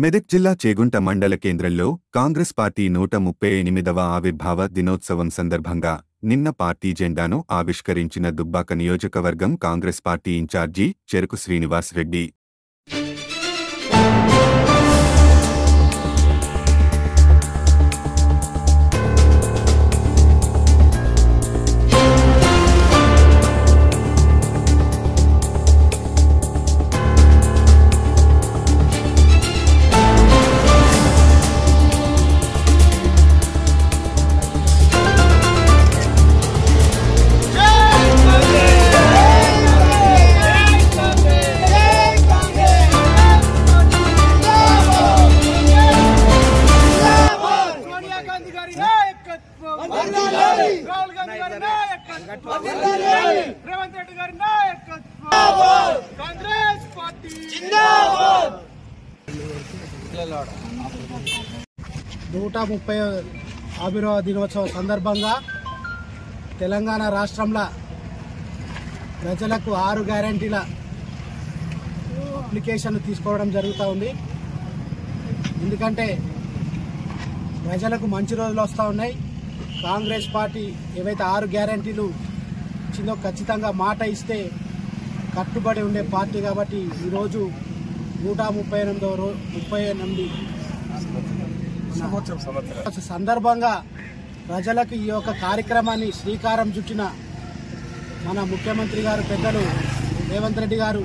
మెదక్ జిల్లా చేగుంట మండల కేంద్రంలో కాంగ్రెస్ పార్టీ 138వ ఆవిర్భావ దినోత్సవం సందర్భంగా నిన్న పార్టీ జెండాను ఆవిష్కరించిన దుబ్బాక నియోజకవర్గం కాంగ్రెస్ పార్టీ ఇన్ఛార్జి చెరుకు శ్రీనివాస్ రెడ్డి. రేవంత్ రెడ్డి గారి నాయకత్వం కాంగ్రెస్ పార్టీ జిందాబాద్. 130వ ఆవిర్భావ దినోత్సవం సందర్భంగా తెలంగాణ రాష్ట్రంలో ప్రజలకు 6 గ్యారెంటీల అప్లికేషన్లు తీసుకోవడం జరుగుతూ ఉంది. ఎందుకంటే ప్రజలకు మంచి రోజులు వస్తూ ఉన్నాయి. కాంగ్రెస్ పార్టీ ఏవైతే 6 గ్యారెంటీలు ఇచ్చిందో ఖచ్చితంగా మాట ఇస్తే కట్టుబడి ఉండే పార్టీ కాబట్టి ఈరోజు 138 సందర్భంగా ప్రజలకు ఈ యొక్క కార్యక్రమాన్ని శ్రీకారం చుట్టిన మన ముఖ్యమంత్రి గారు పెద్దలు రేవంత్ రెడ్డి గారు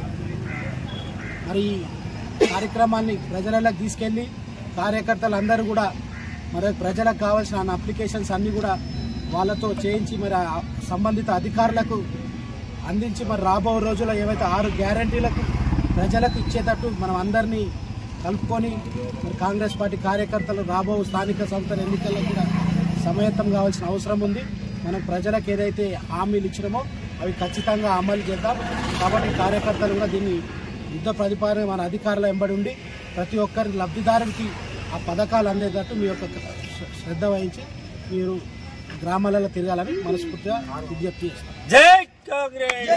మరి ఈ కార్యక్రమాన్ని ప్రజలకు తీసుకెళ్లి కార్యకర్తలు అందరూ కూడా మరి ప్రజలకు కావాల్సిన అప్లికేషన్స్ అన్నీ కూడా వాళ్ళతో చేయించి మరి సంబంధిత అధికారులకు అందించి మరి రాబో రోజుల్లో ఏవైతే 6 గ్యారంటీలకు ప్రజలకు ఇచ్చేటట్టు మనం అందరినీ కలుపుకొని మరి కాంగ్రెస్ పార్టీ కార్యకర్తలు రాబో స్థానిక సంస్థల ఎన్నికల్లో కూడా సమాయత్తం కావాల్సిన అవసరం ఉంది. మనం ప్రజలకు ఏదైతే హామీలు ఇచ్చినామో అవి ఖచ్చితంగా అమలు చేద్దాం. కాబట్టి కార్యకర్తలు కూడా దీన్ని యుద్ధ ప్రతిపాదన మన అధికారుల వెంబడి ఉండి ప్రతి ఒక్కరి లబ్ధిదారునికి ఆ పథకాలు అందేటట్టు మీ యొక్క శ్రద్ధ వహించి మీరు గ్రామాలలో తిరగాలని మనస్ఫూర్తిగా విజ్ఞప్తి చేస్తాం. జై కాంగ్రెస్.